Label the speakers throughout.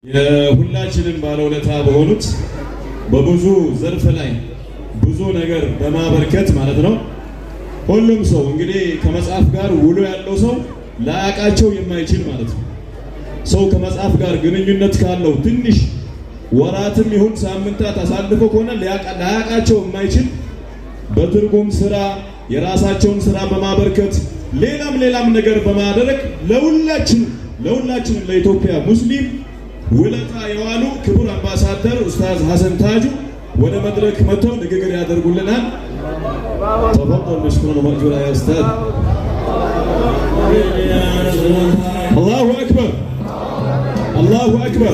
Speaker 1: የሁላችንም ባለውለታ በሆኑት በብዙ ዘርፍ ላይ ብዙ ነገር በማበርከት ማለት ነው። ሁሉም ሰው እንግዲህ ከመጽሐፍ ጋር ውሎ ያለው ሰው ላያቃቸው የማይችል ማለት ነው። ሰው ከመጽሐፍ ጋር ግንኙነት ካለው ትንሽ ወራትም ይሁን ሳምንታት አሳልፎ ከሆነ ላያቃቸው የማይችል በትርጉም ስራ የራሳቸውን ስራ በማበርከት ሌላም ነገር በማድረግ ለሁላችን ለኢትዮጵያ ሙስሊም ውለታ የዋሉ ክቡር አምባሳደር ኡስታዝ ሐሰን ታጁ ወደ መድረክ መጥተው ንግግር ያደርጉልናል። ተፈضل مشكورا ومأجورا يا أستاذ. الله أكبر الله أكبر.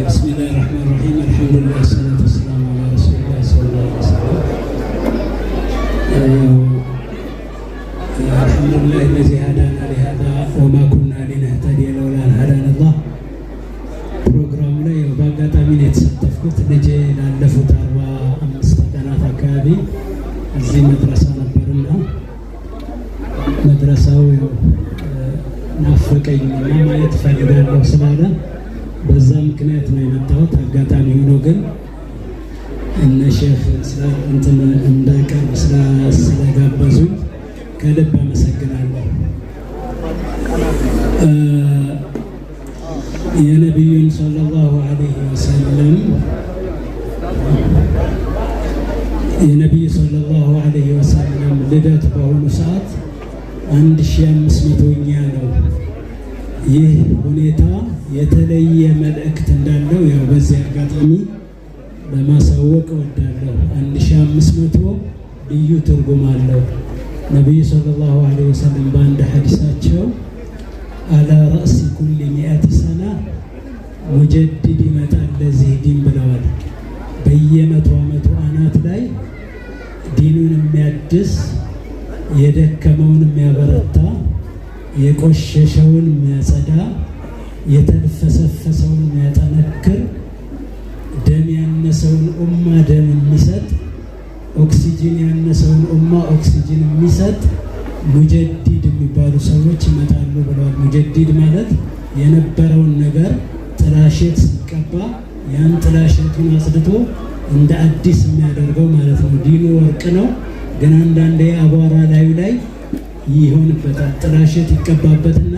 Speaker 2: بسم الله الرحمن الرحيم. الحمد لله والصلاة والسلام على رسول الله صلى الله عليه وسلم. الحمد لله الذي هدانا لهذا وما كنا لنهتدي لولا أن هدانا الله. ፕሮግራሙ ላይ በአጋጣሚ ነው የተሳተፍኩት። ልጄ ላለፉት 45 ቀናት አካባቢ እዚህ መድረሳ ነበርና መድረሳው ናፈቀኝና ማየት ፈልጋለሁ ስላለ በዛ ምክንያት ነው የመጣሁት። አጋጣሚ ሆኖ ግን እነ ሼህ እንዳቀርብ ስለጋበዙኝ ከልብ አመሰግናለሁ። የነቢዩን ሰለላሁ ዐለይሂ ወሰለም ልደት በአሁኑ ሰዓት 1500ኛ ነው። ይህ ሁኔታ የተለየ መልእክት እንዳለው ያው በዚህ አጋጣሚ ለማሳወቅ እወዳለሁ። 1500 ልዩ ትርጉም አለው። ነቢዩ ሰለላሁ ዐለይሂ ወሰለም በአንድ ሐዲሳቸው አላ ረእሲ ኩሊ 100 ሰና ሙጀዲድ ይመጣል ለዚህ ዲን ብለዋል። በየ100 ዓመቱ አናት ላይ ዲኑን የሚያድስ የደከመውን የሚያበረታ የቆሸሸውን የሚያጸዳ የተልፈሰፈሰውን የሚያጠነክር ደም ያነሰውን ኡማ ደም የሚሰጥ ኦክሲጅን ያነሰውን ኡማ ኦክሲጅን የሚሰጥ ሙጀዲድ የሚባሉ ሰዎች ይመጣሉ ብለዋል። ሙጀዲድ ማለት የነበረውን ነገር ጥላሸት ሲቀባ ያን ጥላሸቱን አጽድቶ እንደ አዲስ የሚያደርገው ማለት ነው። ዲኑ ወርቅ ነው፣ ግን አንዳንዴ አቧራ ላዩ ላይ ይሆንበታል። ጥላሸት ይቀባበትና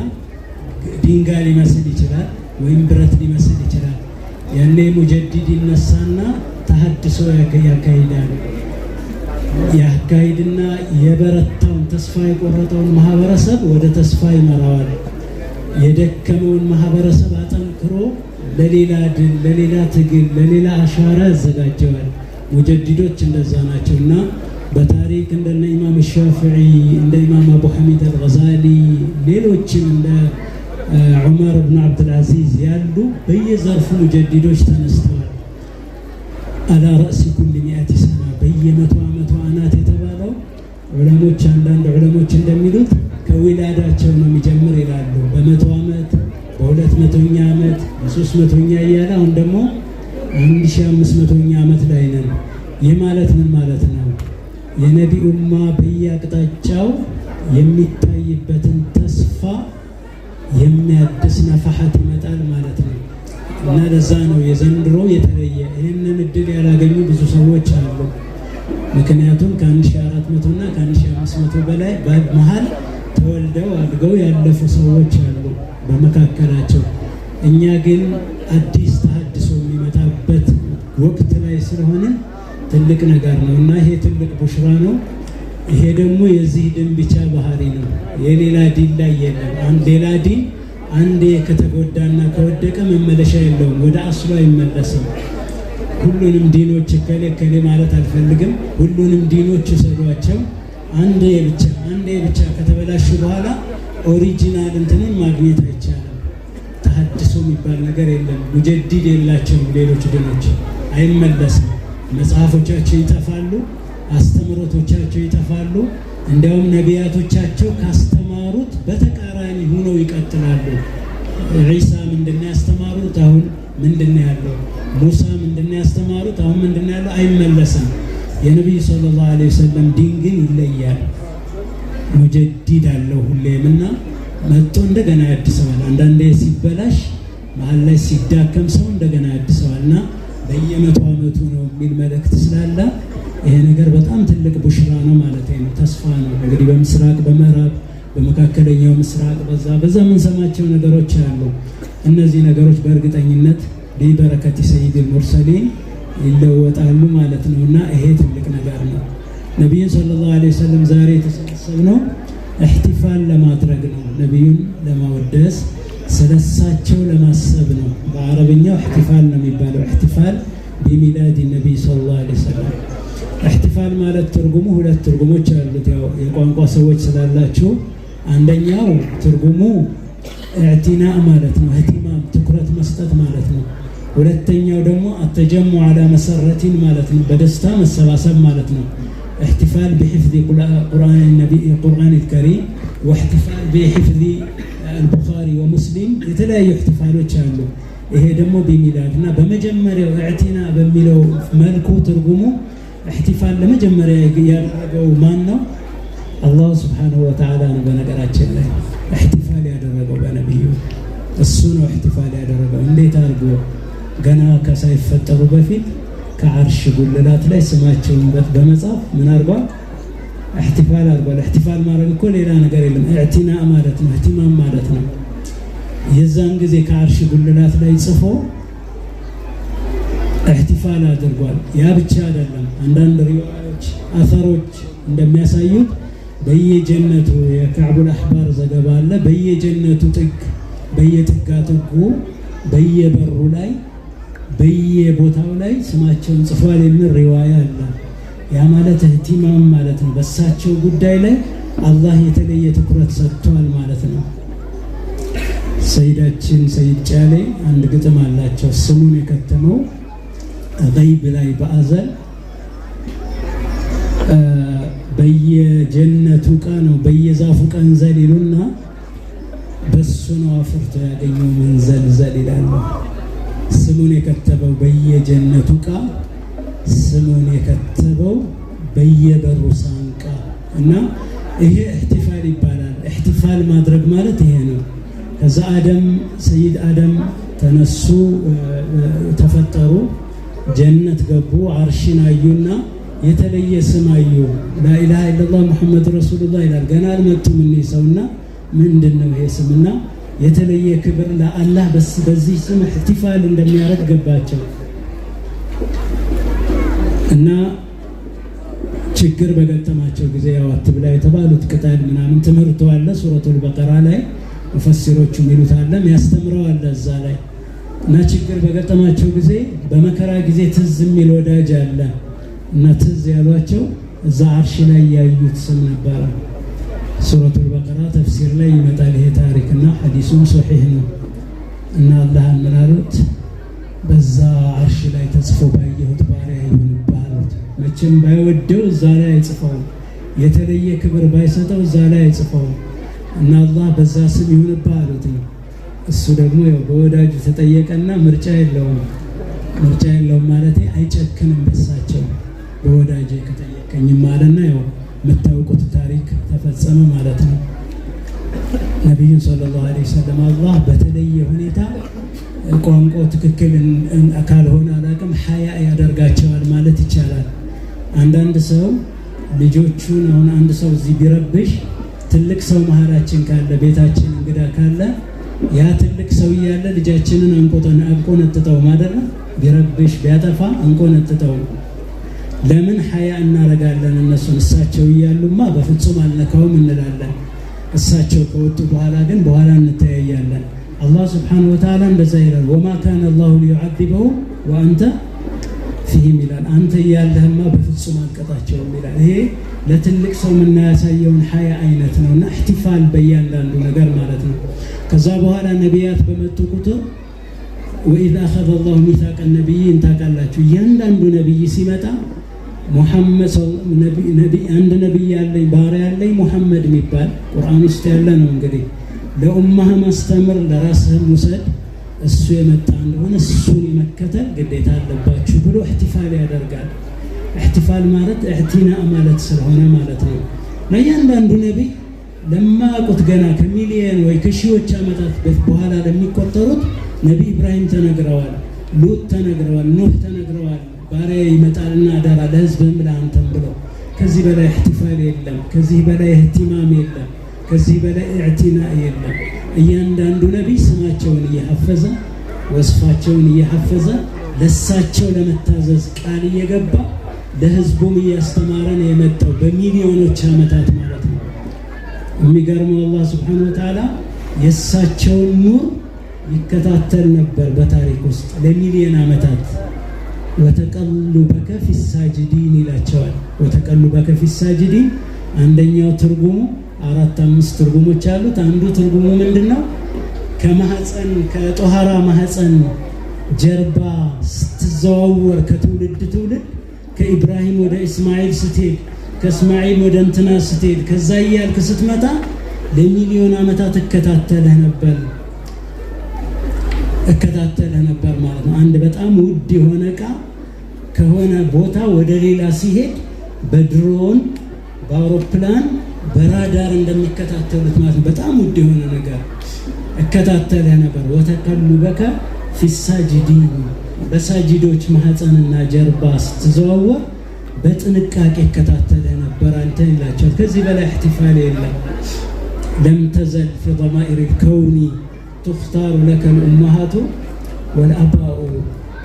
Speaker 2: ድንጋይ ሊመስል ይችላል ወይም ብረት ሊመስል ይችላል። ያኔ ሙጀዲድ ይነሳና ተሐድሶ ያካሂድና የበረታውን ተስፋ የቆረጠውን ማህበረሰብ ወደ ተስፋ ይመራዋል። የደከመውን ማህበረሰብ አጠንክሮ ለሌላ ድል፣ ለሌላ ትግል፣ ለሌላ አሻራ ያዘጋጀዋል። ሙጀዲዶች እንደዛ ናቸውና በታሪክ እንደነ ኢማም ሻፊዒ እንደ ኢማም አቡ ሐሚድ አልገዛሊ ሌሎችም እንደ ዑመር ብን አብዱልዓዚዝ ያሉ በየዘርፉ ሙጀዲዶች ተነስተዋል። አላ ረእሲ ኩል 100 ሰና በየ100 ዓመቱ አናት የተባለው ዑለሞች አንዳንድ ዑለሞች እንደሚሉት ከዊላዳቸው ነው የሚጀምር ይላሉ። በ100 ዓመት በ200ኛ ዓመት በ300ኛ እያለ አሁን ደግሞ 1500ኛ ዓመት ላይ ነን። ይህ ማለት ምን ማለት ነው? የነቢ ኡማ በየአቅጣጫው የሚታይበትን ተስፋ የሚያድስ ነፋሐት ይመጣል ማለት ነው። እና ለዛ ነው የዘንድሮ የተለየ። ይህንን እድል ያላገኙ ብዙ ሰዎች አሉ። ምክንያቱም ከ1400 እና ከ1500 በላይ መሀል ተወልደው አድገው ያለፉ ሰዎች አሉ በመካከላቸው። እኛ ግን አዲስ ተሐድሶ የሚመጣበት ወቅት ላይ ስለሆነ ትልቅ ነገር ነው እና ይሄ ትልቅ ቡሽራ ነው። ይሄ ደግሞ የዚህ ዲን ብቻ ባህሪ ነው። የሌላ ዲን ላይ የለም። ሌላ ዲን አንዴ ከተጎዳና ከወደቀ መመለሻ የለውም፣ ወደ አስሉ አይመለስም። ሁሉንም ዲኖች ከሌ ማለት አልፈልግም። ሁሉንም ዲኖች ውሰዷቸው። አንዴ ብቻ ከተበላሹ በኋላ ኦሪጂናል እንትንን ማግኘት አይቻልም። ተሐድሶ የሚባል ነገር የለም። ሙጀዲድ የላቸውም ሌሎች ዲኖች፣ አይመለስም። መጽሐፎቻቸው ይጠፋሉ። አስተምሮቶቻቸው ይጠፋሉ። እንዲያውም ነቢያቶቻቸው ካስተማሩት በተቃራኒ ሆነው ይቀጥላሉ። ዒሳ ምንድነው ያስተማሩት? አሁን ምንድነው ያለው? ሙሳ ምንድነው ያስተማሩት? አሁን ምንድነው ያለው? አይመለስም። የነብዩ ሰለላሁ ዐለይሂ ወሰለም ዲን ግን ይለያል። ሙጀዲድ አለው ሁሌምና መጥቶ እንደገና ያድሰዋል። አንዳንዴ ሲበላሽ መሀል ላይ ሲዳከም ሰው እንደገና ያድሰዋልና በየመቶ ዓመቱ ነው የሚል መልእክት ስላለ ይሄ ነገር በጣም ትልቅ ቡሽራ ነው ማለት ነው። ተስፋ ነው እንግዲህ በምስራቅ በምዕራብ በመካከለኛው ምስራቅ በዛ የምንሰማቸው ነገሮች አሉ። እነዚህ ነገሮች በእርግጠኝነት በበረከት ሰይድል ሙርሰሊን ይለወጣሉ ማለት ነውና ይሄ ትልቅ ነገር ነው። ነብዩን ሰለላሁ ዐለይሂ ወሰለም ዛሬ የተሰበሰብነው ኢህቲፋል ለማድረግ ነው። ነብዩን ለማወደስ ስለሳቸው ለማሰብ ነው። በአረብኛው ኢህቲፋል ነው የሚባለው። ኢህቲፋል በሚላድ ነብይ ሰለላሁ ዐለይሂ ወሰለም። ኢህቲፋል ማለት ትርጉሙ ሁለት ትርጉሞች አሉት። ያው የቋንቋ ሰዎች ስላላችሁ አንደኛው ትርጉሙ ኢዕቲና ማለት ነው፣ ኢህቲማም ትኩረት መስጠት ማለት ነው። ሁለተኛው ደግሞ አተጀሙ አላ መሰረቲን ማለት ነው፣ በደስታ መሰባሰብ ማለት ነው። احتفال بحفظ قرآن النبي القرآن الكريم واحتفال بحفظ البخاري ومسلم የተለያዩ احتفالዎች አሉ። ይሄ ደግሞ በሚላድና በመጀመሪያው ኢዕቲና በሚለው መልኩ ትርጉሙ احتفال ለመጀመሪያ ያደረገው ማን ነው? አላህ Subhanahu Wa Ta'ala ነው። በነገራችን ላይ احتفال ያደረገው በነብዩ እሱ ነው። احتفال ያደረገው እንዴት አድርጎ ገና ከሳይፈጠሩ በፊት ከዓርሽ ጉልላት ላይ ስማቸውን በመጻፍ ምን አርጓል? احتفال አርጓል። احتفال ማለት እኮ ሌላ ነገር የለም፣ ኢዕቲና ማለት ነው፣ ኢህቲማም ማለት ነው። የዛን ጊዜ ከዓርሽ ጉልላት ላይ ጽፎ احتفال አድርጓል። ያ ብቻ አይደለም። አንዳንድ ሪዋያዎች አፈሮች እንደሚያሳዩት በየጀነቱ የከዕቡል አህባር ዘገባ አለ። በየጀነቱ ጥግ በየጥጋጥጉ በየበሩ ላይ በየቦታው ላይ ስማቸውን ጽፏል የሚል ሪዋያ አለ። ያ ማለት እህቲማም ማለት ነው። በሳቸው ጉዳይ ላይ አላህ የተለየ ትኩረት ሰጥቷል ማለት ነው። ሰይዳችን ሰይድ ጫሌ አንድ ግጥም አላቸው። ስሙን የከተመው ገይብ ላይ በአዘል በየጀነቱ ቃ ነው በየዛፉ ቀንዘል ይሉና በሱ ነው አፍርቶ ያገኘው መንዘልዘል ይላሉ። ስሙን የከተበው በየጀነቱ ቃ ስሙን የከተበው በየበሩ ሳንቃ እና ይሄ احتفال ይባላል። احتفال ማድረግ ማለት ይሄ ነው። ከዛ ሰይድ አደም ተነሱ፣ ተፈጠሩ፣ ጀነት ገቡ፣ አርሽን አዩና የተለየ ስም አዩ። ላኢላሃ ኢላላህ ሙሐመድ ረሱሉላህ ይላል። ገና አልመጡም እነዚህ ሰውና ምንድነው ይሄ ስምና የተለየ ክብር ለአላህ በዚህ ስም احتفال እንደሚያደርግ ገባቸው እና ችግር በገጠማቸው ጊዜ ያው አትብላ የተባሉት ቅጠል ምናምን ትምህርቱ አለ ሱረቱል በቀራ ላይ ሙፈሲሮቹ የሚሉት አለ ያስተምረው አለ እዛ ላይ እና ችግር በገጠማቸው ጊዜ በመከራ ጊዜ ትዝ የሚል ወዳጅ አለ እና ትዝ ያሏቸው እዛ አርሽ ላይ ያዩት ስም ነበር። ሱረቱል በቀራ ተፍሲር ላይ ይመጣል ይሄ ታሪክና ሐዲሱም ሶሒህ ነው። እና አላህ ምናሉት በዛ አርሽ ላይ ተጽፎ ባየሁት ባሪያ ይሁንብህ አሉት። መቼም ባይወደው እዛ ላይ አይጽፈው፣ የተለየ ክብር ባይሰጠው እዛ ላይ አይጽፈው እና አላህ በዛ ስም ይሁንብህ አሉት። እሱ ደግሞ ያው በወዳጁ ተጠየቀና ምርጫ የለውም ማለት አይጨክንም በሳቸው በወዳጄ ከተጠየቀኝ ማለትና ያው የምታውቁት ታሪክ ተፈጸመ ማለት ነው። ነብዩ ሰለላሁ ዐለይሂ ወሰለም አላህ በተለየ ሁኔታ ቋንቋው ትክክል ካልሆነ አላቅም ሐያ ያደርጋቸዋል ማለት ይቻላል። አንዳንድ ሰው ልጆቹን አሁን አንድ ሰው እዚህ ቢረብሽ ትልቅ ሰው መሀላችን ካለ ቤታችን እንግዳ ካለ ያ ትልቅ ሰው ያለ ልጃችንን አንቆነጥጠው ማለት ነው። ቢረብሽ ቢያጠፋ አንቆነጥጠው። ለምን ሐያ እናረጋለን? እነሱን እሳቸው እያሉማ በፍጹም አልነካውም እንላለን። እሳቸው ከወጡ በኋላ ግን በኋላ እንተያያለን። አላህ Subhanahu Wa Ta'ala እንደዛ ይላል። ወማ ካነ አላሁ ሊዩዐዚበሁም ወአንተ ፊህም ይላል። አንተ እያለህማ በፍጹም አልቀጣቸውም ይላል። ይሄ ለትልቅ ሰው የምናያሳየውን ሐያ አይነት ነውና احتفال በእያንዳንዱ ነገር ማለት ነው። ከዛ በኋላ ነቢያት በመጡ ቁጥር وإذا أخذ الله ميثاق النبيين ታውቃላችሁ። እያንዳንዱ ነብይ ሲመጣ ሙሐመድ አንድ ነቢይ ያለኝ ባሪያ ያለኝ ሙሐመድ የሚባል ቁርአን ውስጥ ያለ ነው። እንግዲህ ለኡማህ ማስተምር ለራስህም ውሰድ፣ እሱ የመጣ እንደሆነ እሱን የመከተል ግዴታ አለባችሁ ብሎ እህቲፋል ያደርጋል። እህቲፋል ማለት እህቲና ማለት ስለሆነ ማለት ነው። ለእያንዳንዱ ነቢይ ለማያውቁት ገና ከሚሊየን ወይ ከሺዎች ዓመታት በኋላ ለሚቆጠሩት ነቢይ ኢብራሂም ተነግረዋል፣ ሉጥ ተነግረዋል፣ ኑህ ተነግረዋል። ባሪያ ይመጣልና አደራ ለህዝብህም ለአንተም ብሎ ከዚህ በላይ እህቲፋል የለም፣ ከዚህ በላይ እህቲማም የለም፣ ከዚህ በላይ እዕቲና የለም። እያንዳንዱ ነቢይ ስማቸውን እየሐፈዘ ወስፋቸውን እየሐፈዘ ለሳቸው ለመታዘዝ ቃል እየገባ ለህዝቡም እያስተማረን የመጣው በሚሊዮኖች ዓመታት ማለት ነው። የሚገርመው አላህ ሱብሓነሁ ወተዓላ የእሳቸውን ኑር ይከታተል ነበር በታሪክ ውስጥ ለሚሊዮን ዓመታት። ወተቀሉበከ ፊሳጅዲን ይላቸዋል። ወተቀሉበከ ፊሳጅዲን አንደኛው ትርጉሙ 4-5 ትርጉሞች አሉት። አንዱ ትርጉሙ ምንድነው? ከማህፀን ከጦሃራ ማህፀን ጀርባ ስትዘዋወር ከትውልድ ትውልድ ከኢብራሂም ወደ እስማኤል ስትሄድ ከእስማኤል ወደ እንትና ስትሄድ ከዛ እያልክ ስትመጣ ለሚሊዮን ዓመታት እከታተለህ ነበር ማለት ነው። አንድ በጣም ውድ የሆነ ዕቃ ከሆነ ቦታ ወደ ሌላ ሲሄድ በድሮን በአውሮፕላን በራዳር እንደሚከታተሉት ማለት ነው። በጣም ውድ የሆነ ነገር እከታተለህ ነበር። ወተቀሉበከ ፊሳጅዲን በሳጅዶች ማህፀንና ጀርባ ስትዘዋወር በጥንቃቄ እከታተለህ ነበር አንተ ይላቸዋል። ከዚህ በላይ እህቲፋል የለም። ለም ተዘል ፊ ضمائر الكون تختار لك الأمهات والآباء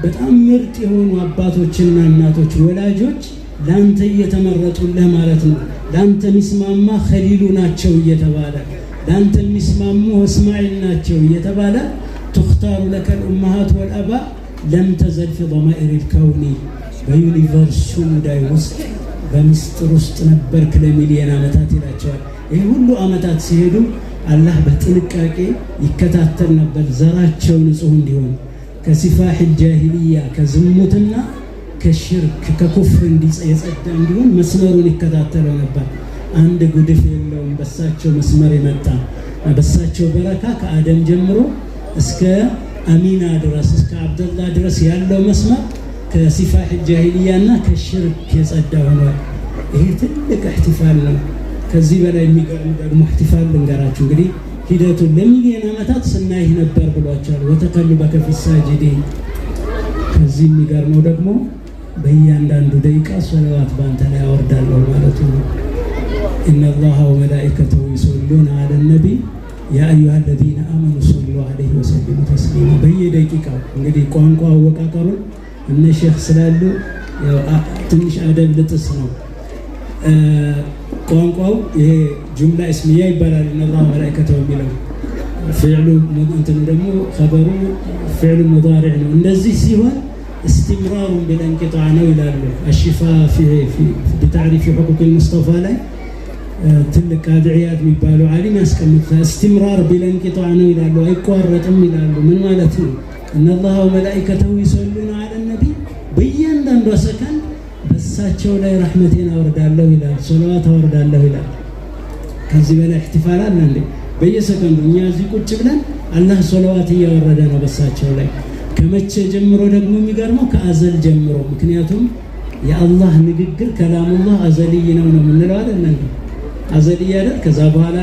Speaker 2: በጣም ምርጥ የሆኑ አባቶችና እናቶች ወላጆች ላንተ እየተመረጡልህ ማለት ነው። ላንተ ሚስማማ ኸሊሉ ናቸው እየተባለ ላንተ ሚስማሙ እስማኤል ናቸው እየተባለ تختار لك الأمهات والآباء لم تزل في ضمائر الكون በዩኒቨርሱ ሙዳይ ውስጥ በሚስጥር ውስጥ ነበርክ ለሚሊዮን ዓመታት ይላቸዋል። ይህ ሁሉ ዓመታት ሲሄዱ አላህ በጥንቃቄ ይከታተል ነበር ዘራቸው ንጹህ እንዲሆን ከሲፋህ ጃሂልያ ከዝሙትና ከሽርክ ከኩፍር የጸዳ እንዲሆን መስመሩን ይከታተለው ነበር። አንድ ጉድፍ የለውም በሳቸው መስመር የመጣ በሳቸው በረካ ከአደም ጀምሮ እስከ አሚና ድረስ እስከ አብደላህ ድረስ ያለው መስመር ከሲፋህ ጃሂልያና ከሽርክ የጸዳ ሆኗል። ይሄ ትልቅ እህቲፋል ነው። ከዚህ በላይ የሚገርም ደግሞ እህቲፋል ልንገራችሁ። እንግዲህ ሂደቱን ለሚሊዮን ዓመታት ስናይህ ነበር ብሏቸዋል። ወተቀሉበከ ፊሳጅዲን። ከዚህ የሚገርመው ደግሞ በእያንዳንዱ ደቂቃ ሰለዋት በአንተ ላይ አወርዳለሁ ማለቱ ነው። ኢነላሃ ወመላኢከተሁ ዩሰሉነ ዐለ ነቢይ ያ አዩሃ አለዚነ አመኑ ሰሉ ዐለይሂ ወሰሊሙ ተስሊማ። በየደቂቃው እንግዲህ ቋንቋ አወቃቀሩን እነ ሼክ ስላሉ ትንሽ አደብ ልጥስ ነው ቋንቋው። ይሄ ጁምላ እስሚያ ይባላል። ኢነላሃ ወመላኢከተሁ የሚለው ፊዕሉ እንትኑ ደግሞ ኸበሩ ፊዕሉ ሙዳሪዕ ነው። እንደዚህ ሲሆን استمرار بلا انقطاع ነው ይላሉ። الشفاء في بتعريف حقوق المصطفى ላይ ትልቅ አድዕያት የሚባሉ ዓሊም ያስቀምጡታል። استمرار بلا انقطاع ነው ይላሉ። አይቋረጥም ይላሉ። ምን ማለት ነው? ኢነላሃ ወመላኢከተሁ ይሰሉነ ዐለ ነቢይ በእያንዳንዷ ሰከንድ በሳቸው ላይ ረሕመቴን አወርዳለሁ ይላል፣ ሰለዋት አወርዳለሁ ይላል። ከዚህ በላይ እህቲፋል አለ እንዴ? በየሰከንዱ እኛ እዚህ ቁጭ ብለን አላህ ሰለዋት እያወረደ ነው በሳቸው ላይ። ከመቼ ጀምሮ ደግሞ የሚገርመው ከአዘል ጀምሮ። ምክንያቱም የአላህ ንግግር ከላሙላህ አዘልይ ነው የምንለው አይደል እንዴ? አዘልይ አይደል? ከዛ በኋላ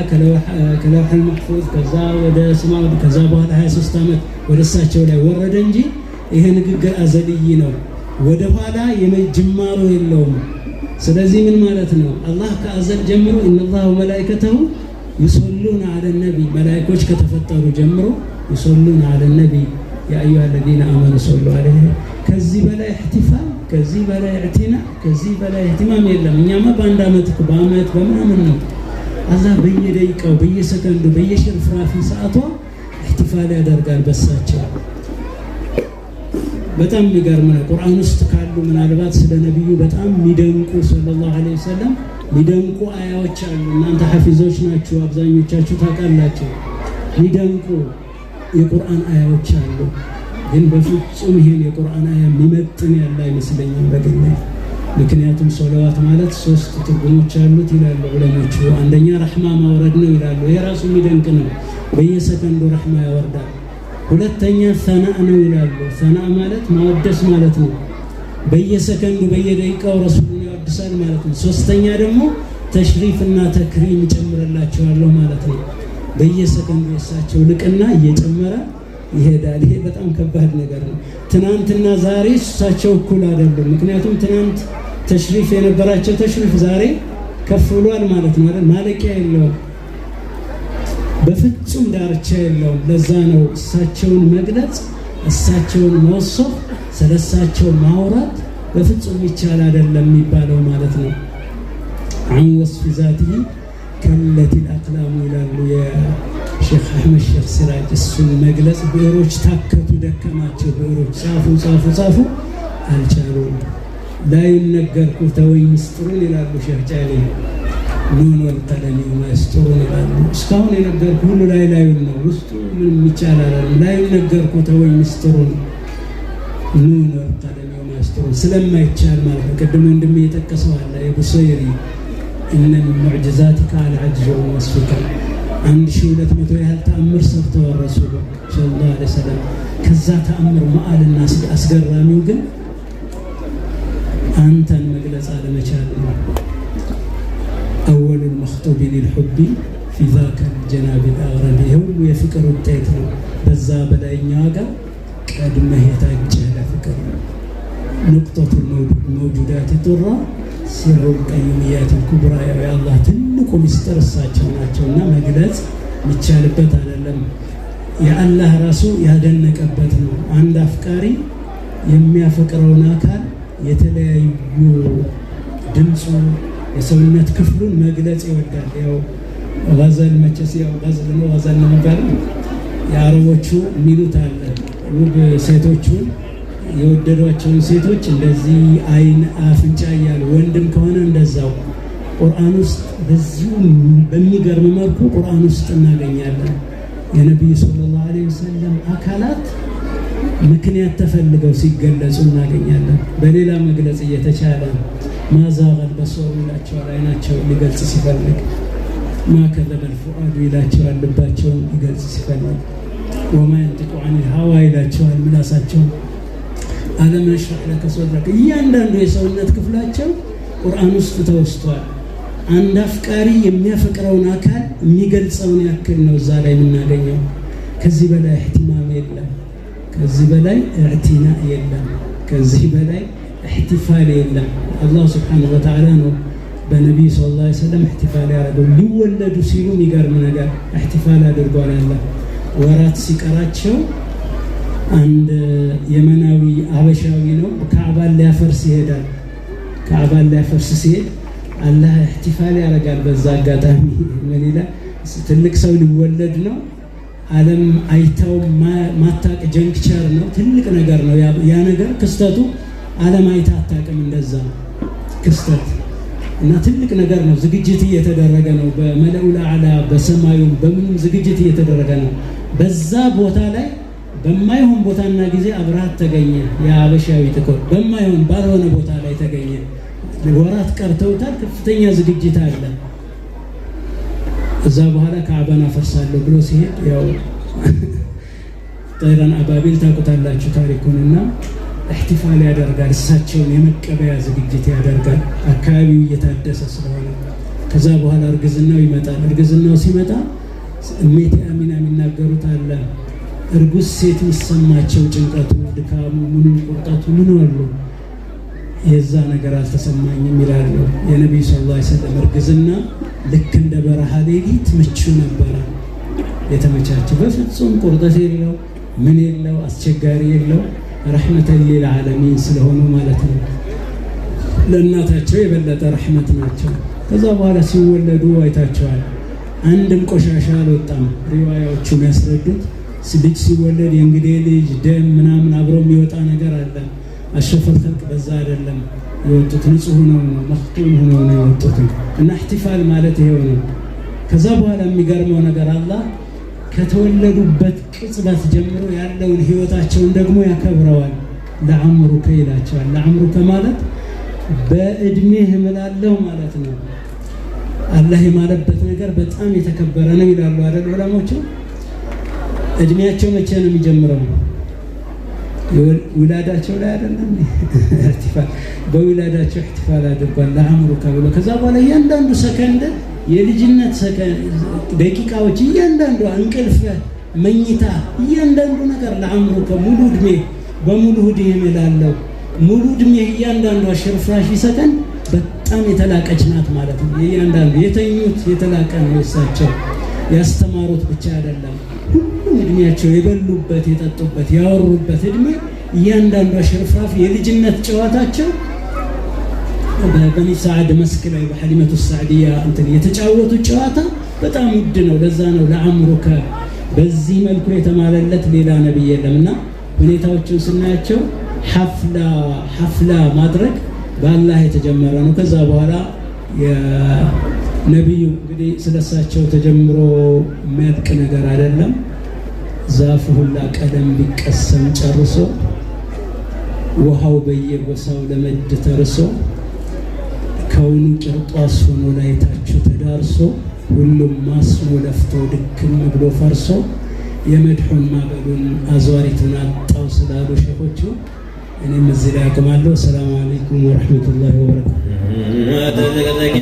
Speaker 2: ከለውሐል መሕፉዝ ከዛ ወደ ሰማይ ከዛ በኋላ 23 ዓመት ወደ እሳቸው ላይ ወረደ እንጂ ይሄ ንግግር አዘልይ ነው። ወደ ኋላ የመጅማሩ የለውም። ስለዚህ ምን ማለት ነው? አላህ ከአዘል ጀምሮ ኢነላሃ ወመላኢከተሁ ይሰሉነ ዐለ ነቢይ መላእክቶች ከተፈጠሩ ጀምሮ ይሰሉነ ዐለ ነቢይ ያ አዩሃ አለዚነ አመኑ ሰሉ ዐለይሂ። ከዚህ በላይ እህቲፋል፣ ከዚህ በላይ እዕቲና፣ ከዚህ በላይ እህቲማም የለም። እኛማ በአንድ ዓመት በአመት በምናምን ነው። አላህ በየደቂቃው በየሰከንዱ በየሽርፍራፊ ሰዓቷ እህቲፋል ያደርጋል በሳቸው። በጣም የሚገርም ነው። ቁርአን ውስጥ ካሉ ምናልባት ስለ ነቢዩ በጣም የሚደንቁ ሰለላሁ ዐለይሂ ወሰለም የሚደንቁ አያዎች አሉ። እናንተ ሐፊዞች ናችሁ፣ አብዛኞቻችሁ ታውቃላችሁ። የሚደንቁ የቁርአን አያዎች አሉ። ግን በፍጹም ይሄን የቁርአን አያ የሚመጥን ያለ አይመስለኝም። በግሌ ምክንያቱም ሶላዋት ማለት 3 ትርጉሞች አሉት ይላሉ ዑለሞቹ። አንደኛ ረሕማ ማውረድ ነው ይላሉ። የራሱ የሚደንቅ ነው፣ በየሰከንዱ ረሕማ ያወርዳል። ሁለተኛ ሰናእ ነው ይላሉ። ሰናእ ማለት ማወደስ ማለት ነው። በየሰከንዱ በየደቂቃው ረሱሉን ያወድሳል ማለት ነው። ሶስተኛ ደግሞ ተሽሪፍና ተክሪም ይጨምርላቸዋለሁ ማለት ነው። በየሰከንዱ የሳቸው ልቅና እየጨመረ ይሄዳል። ይሄ በጣም ከባድ ነገር ነው። ትናንትና ዛሬ እሳቸው እኩል አይደሉም። ምክንያቱም ትናንት ተሽሪፍ የነበራቸው ተሽሪፍ ዛሬ ከፍ ብሏል ማለት ነው አይደል? ማለቂያ የለውም፣ በፍጹም ዳርቻ የለውም። ለዛ ነው እሳቸውን መግለጽ፣ እሳቸውን መወሰፍ፣ ስለሳቸው ማውራት በፍጹም ይቻል አይደለም የሚባለው ማለት ነው። عن وصف ذاته كلت الأقلام ይላሉ የሼክ አህመድ ሼክ ሲራጅ። እሱን መግለጽ ብዕሮች ታከቱ፣ ደከማቸው። ብዕሮች ጻፉ አልቻሉም። ላይነገርኩ ተወኝ ምስጢሩን ይላሉ ሼክ ጫሊ። ኑን ወልቀለሚ ወመስጢሩን ይላሉ። እስካሁን የነገርኩ ሁሉ ላዩን ነው፣ ውስጡ ምንም ይቻላል። ላይነገርኩ ተወኝ ምስጢሩን፣ ኑን ወልቀለሚ ወመስጢሩን ስለማይቻል ማለት ነው። ቅድም ወንድም እየጠቀሰው አለ የቡሰይሪ እነ ሙዕጅዛቲከ አልዐጅዝ ወወስፊከ 1200 ያህል ተአምር ሰርተዋል ረሱሉ ሰለላሁ ዐለይሂ ወሰለም። ከዛ ተአምር መዓልና አስገራሚው ግን አንተን መግለጽ አለመቻል ነው። أول المخطوب للحب في ذاك الجناب الأغرب ሁሉ የፍቅር ውጤት ነው። በዛ በላይኛው ጋር ቀድመህ የታጀለ ፍቅር ነው። نقطة الموجودات الضرة سر القيوميات الكبرى يا الله ትልቁ ሚስጥር እሳቸው ናቸውና መግለጽ የሚቻልበት አይደለም። የአላህ ራሱ ያደነቀበት ነው። አንድ አፍቃሪ የሚያፈቅረውን አካል የተለያዩ ድምፁ የሰውነት ክፍሉን መግለጽ ይወዳል። ያው ገዘል መቼስ ያው ገዘል ነው ገዘል ነው የሚባለው የአረቦቹ የሚሉት አለ። ውብ ሴቶቹን የወደዷቸውን ሴቶች እንደዚህ አይን አፍንጫ እያሉ ወንድም ከሆነ እንደዛው ቁርአን ውስጥ በዚሁ በሚገርም መልኩ ቁርአን ውስጥ እናገኛለን። የነቢዩ ሰለላሁ ዐለይሂ ወሰለም አካላት ምክንያት ተፈልገው ሲገለጹ እናገኛለን። በሌላ መግለጽ እየተቻለ ማዛገል በሶሩ ይላቸዋል፣ አይናቸውን ሊገልጽ ሲፈልግ። ማከዘበል ፉአዱ ይላቸዋል፣ ልባቸውን ሊገልጽ ሲፈልግ። ወማ የንጢቁ ዐኒል ሀዋ ይላቸዋል፣ ምላሳቸውን። አለም ነሽረሕ ለከ ሰድረከ እያንዳንዱ የሰውነት ክፍላቸው ቁርአን ውስጥ ተወስቷል። አንድ አፍቃሪ የሚያፈቅረውን አካል የሚገልጸውን ያክል ነው እዛ ላይ የምናገኘው። ከዚህ በላይ እህቲማም የለም፣ ከዚህ በላይ እዕቲና የለም፣ ከዚህ በላይ እህቲፋል የለም። አላህ ሱብሓነሁ ወተዓላ ነው በነቢዩ ሰለላሁ ዐለይሂ ወሰለም እህቲፋል ያደረገው። ሊወለዱ ሲሉ የሚገርም ነገር እህቲፋል አድርጓል አላህ። ወራት ሲቀራቸው አንድ የመናዊ አበሻዊ ነው ካዕባን ሊያፈርስ ይሄዳል። ካዕባን ሊያፈርስ ሲሄድ አላህ እህቲፋል ያደርጋል። በዛ አጋጣሚ ምን ይላል? ትልቅ ሰው ሊወለድ ነው፣ ዓለም አይታው ማታቅ ጀንክቸር ነው፣ ትልቅ ነገር ነው ያ ነገር ክስተቱ። ዓለም አይታ አታውቅም እንደዛ ክስተት እና ትልቅ ነገር ነው። ዝግጅት እየተደረገ ነው፣ በመለኡል አዕላ በሰማዩም በምንም ዝግጅት እየተደረገ ነው። በዛ ቦታ ላይ በማይሆን ቦታና ጊዜ አብርሃት ተገኘ። የአበሻዊ ጥቁር በማይሆን ባልሆነ ቦታ ላይ ተገኘ። ወራት ቀርተውታል፣ ከፍተኛ ዝግጅት አለ። እዛ በኋላ ካዕባን አፈርሳለሁ ብሎ ሲሄድ ያው ጠይረን አባቢል ታውቁታላችሁ ታሪኩንና እህቲፋል ያደርጋል። እሳቸውን የመቀበያ ዝግጅት ያደርጋል፣ አካባቢው እየታደሰ ስለሆነ። ከዛ በኋላ እርግዝናው ይመጣል። እርግዝናው ሲመጣ እሜቴ አሚና የሚናገሩት አለ። እርጉዝ ሴት የሚሰማቸው ጭንቀቱ፣ ድካሙ፣ ምኑ ቁርጠቱ ምን አሉ የዛ ነገር አልተሰማኝም ይላሉ። የነቢዩ ሰለላሁ ዐለይሂ ወሰለም እርግዝና ልክ እንደ በረሃ ሌሊት ምቹ ነበረ፣ የተመቻቸ በፍጹም ቁርጠት የለው ምን የለው አስቸጋሪ የለው። ረሕመተን ሊልዓለሚን ስለሆኑ ማለት ነው። ለእናታቸው የበለጠ ረሕመት ናቸው። ከዛ በኋላ ሲወለዱ አይታቸዋል። አንድም ቆሻሻ አልወጣም። ሪዋያዎቹ የሚያስረዱት ልጅ ሲወለድ የእንግዴ ልጅ ደም ምናምን አብሮ የሚወጣ ነገር አለ። አሸፈል ኸልቅ በዛ አይደለም የወጡት፣ ንጹህ ሆነው ነው መኽቱም ሆነው ነው የወጡት። እና እህቲፋል ማለት ይሄው ነው። ከዛ በኋላ የሚገርመው ነገር አላህ ከተወለዱበት ቅጽበት ጀምሮ ያለውን ህይወታቸውን ደግሞ ያከብረዋል። ለዐምሩከ ይላቸዋል። ለዐምሩከ ማለት በእድሜህ እምላለሁ ማለት ነው። አላህ የማለበት ነገር በጣም የተከበረ ነው ይላሉ አይደል ዑለሞቹ። እድሜያቸው መቼ ነው የሚጀምረው? ውላዳቸው ላይ አይደለም ኢህቲፋል በውላዳቸው ኢህቲፋል አድርጓል ለአምሩካ ብሎ ከዛ በኋላ እያንዳንዱ ሰከንድ የልጅነት ደቂቃዎች እያንዳንዱ እንቅልፍ መኝታ እያንዳንዱ ነገር ለአምሩካ ሙሉ እድሜ በሙሉ እድሜ እምላለሁ ሙሉ እድሜ እያንዳንዱ ሽርፍራሽ ሰከንድ በጣም የተላቀች ናት ማለት ነው። እያንዳንዱ የተኙት የተላቀ ነው። እሳቸው ያስተማሩት ብቻ አይደለም ሁሉም እድሜያቸው የበሉበት የጠጡበት ያወሩበት እድሜ እያንዳንዱ ሽርፍራፍ የልጅነት ጨዋታቸው በበኒ ሰዓድ መስክ ላይ በሐሊመቱ ሰዓዲያ እንትን የተጫወቱት ጨዋታ በጣም ውድ ነው። ለዛ ነው ለአምሩከ በዚህ መልኩ የተማለለት ሌላ ነብይ የለምና ሁኔታዎችን ስናያቸው ሐፍላ ማድረግ በአላህ የተጀመረ ነው። ከዛ በኋላ የነብዩ እንግዲህ ስለሳቸው ተጀምሮ የሚያልቅ ነገር አይደለም። ዛፍ ሁላ ቀለም ቢቀሰም ጨርሶ ውሃው በየጎሳው ለመድ ተርሶ ከውኑ ቂርጧስ ሆኖ ላይታችሁ ተዳርሶ ሁሉም ማስኖ ለፍቶ ድክም ብሎ ፈርሶ የመድሑን ማበሉን አዝዋሪቱን አጣው ስላሉ ሸኾቹ እኔም እዚህ ላይ አቆማለሁ። ሰላም አለይኩም ወረሕመቱላሂ ወበረካቱሁ።